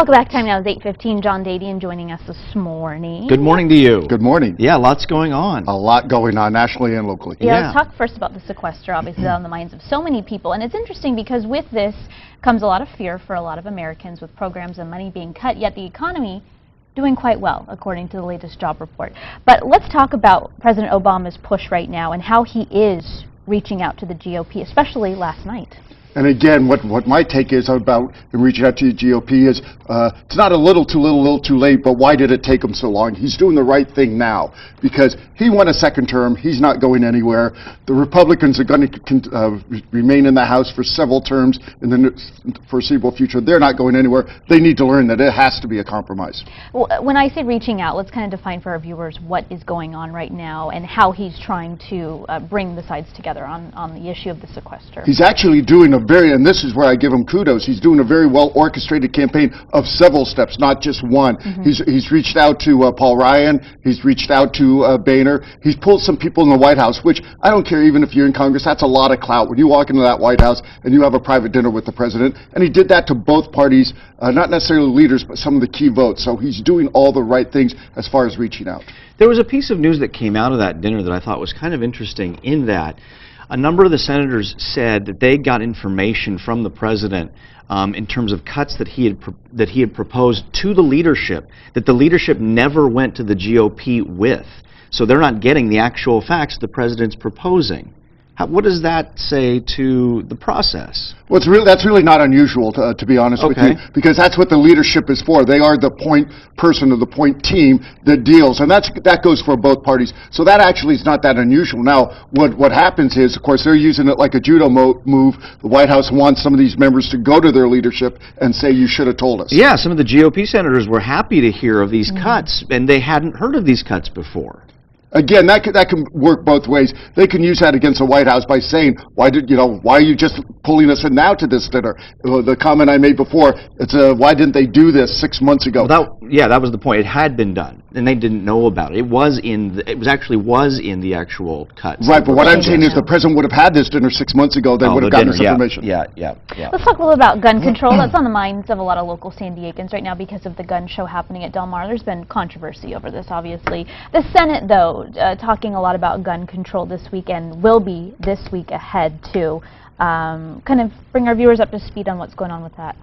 Welcome back. Time now is 8:15. John Dadian joining us this morning. Good morning to you. Good morning. Yeah, lots going on. A lot going on nationally and locally. Yeah, let's talk first about the sequester, obviously on the minds of so many people. And it's interesting because with this comes a lot of fear for a lot of Americans with programs and money being cut, yet the economy doing quite well, according to the latest job report. But let's talk about President Obama's push right now and how he is reaching out to the GOP, especially last night. And again, what my take is about him reaching out to the GOP is it's not a little too late, but why did it take him so long? He's doing the right thing now because he won a second term. He's not going anywhere. The Republicans are going to remain in the House for several terms in the foreseeable future. They're not going anywhere. They need to learn that it has to be a compromise. Well, when I say reaching out, let's kind of define for our viewers what is going on right now and how he's trying to bring the sides together on the issue of the sequester. He's actually doing and this is where I give him kudos, he's doing a very well orchestrated campaign of several steps, not just one. He's reached out to Paul Ryan, he's reached out to Boehner, he's pulled some people in the White House, which I don't care even if you're in Congress, that's a lot of clout. When you walk into that White House and you have a private dinner with the president, and he did that to both parties, not necessarily leaders, but some of the key votes. So he's doing all the right things as far as reaching out. There was a piece of news that came out of that dinner that I thought was kind of interesting in that a number of the senators said that they got information from the president in terms of cuts that he had proposed to the leadership that the leadership never went to the GOP with. So they're not getting the actual facts the president's proposing. What does that say to the process? Well, that's really not unusual, to be honest with you, because that's what the leadership is for. They are the point person or the point team that deals, and that goes for both parties. So that actually is not that unusual. Now, what happens is, of course, they're using it like a judo move. The White House wants some of these members to go to their leadership and say, you should have told us. Yeah, some of the GOP senators were happy to hear of these cuts, and they hadn't heard of these cuts before. Again, that can work both ways. They can use that against the White House by saying, why are you just pulling us in now to this dinner? The comment I made before, it's why didn't they do this 6 months ago? Well, that was the point. It had been done, and they didn't know about it. It was in the actual cuts. Right, but what I'm saying is the president would have had this dinner 6 months ago. They would have gotten this information. Yeah. Let's talk a little about gun control. That's on the minds of a lot of local San Diegans right now because of the gun show happening at Del Mar. There's been controversy over this, obviously. The Senate, though, talking a lot about gun control this weekend, will be this week ahead too. Kind of bring our viewers up to speed on what's going on with that.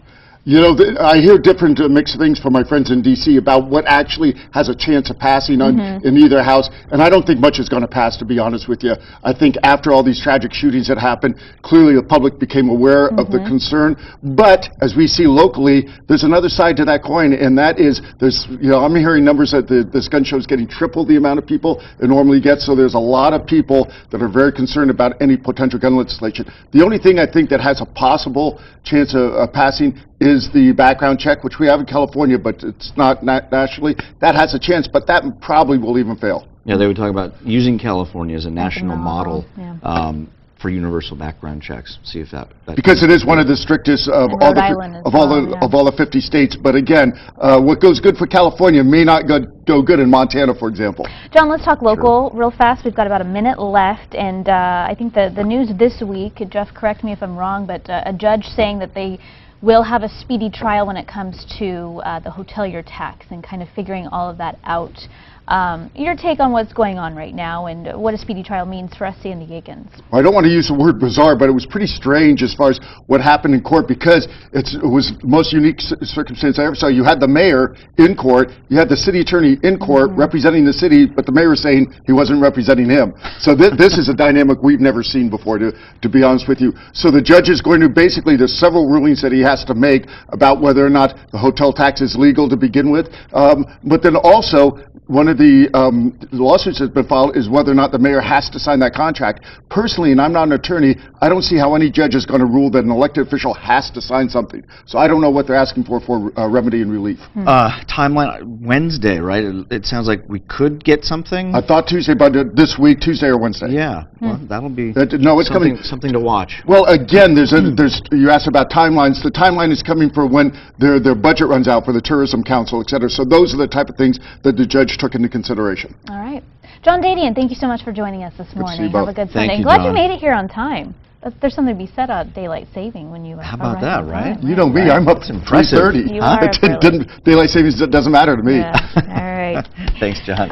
You know, I hear different mixed things from my friends in D.C. about what actually has a chance of passing in either house, and I don't think much is going to pass, to be honest with you. I think after all these tragic shootings that happened, clearly the public became aware of the concern, but as we see locally, there's another side to that coin, and that is, I'm hearing numbers that this gun show is getting triple the amount of people it normally gets, so there's a lot of people that are very concerned about any potential gun legislation. The only thing I think that has a possible chance of passing is the background check, which we have in California, but it's not nationally. That has a chance, but that probably will even fail. Yeah, they were talking about using California as a national model for universal background checks. See if that because it is one of the strictest of all the 50 states. But again, what goes good for California may not go good in Montana, for example. John, let's talk local real fast. We've got about a minute left, and I think the news this week, Jeff, correct me if I'm wrong, but a judge saying that they will have a speedy trial when it comes to the hotelier tax and kind of figuring all of that out. Your take on what's going on right now and what a speedy trial means for us San Diegans. Well, I don't want to use the word bizarre, but it was pretty strange as far as what happened in court because it was the most unique circumstance I ever saw. You had the mayor in court, you had the city attorney in court representing the city, but the mayor was saying he wasn't representing him. So this is a dynamic we've never seen before, to be honest with you. So the judge is going to basically, there's several rulings that he has to make about whether or not the hotel tax is legal to begin with, but then also one of the lawsuits that's been filed is whether or not the mayor has to sign that contract. Personally, and I'm not an attorney, I don't see how any judge is going to rule that an elected official has to sign something. So I don't know what they're asking for remedy and relief. Timeline, Wednesday, right? It sounds like we could get something. I thought Tuesday, but this week, Tuesday or Wednesday. Yeah, well, that'll be no, it's coming. Something to watch. Well, again, you asked about timelines. The timeline is coming for when their budget runs out for the Tourism Council, et cetera. So those are the type of things that the judge took into consideration. All right. John Dadian, thank you so much for joining us this morning. Have a good Sunday. You, Glad John. you made it here on time. There's something to be said about daylight saving when you How about that, right? You know me, I'm up That's to impressive. 3:30. You are up early. Daylight savings doesn't matter to me. Yeah. All right. Thanks, John.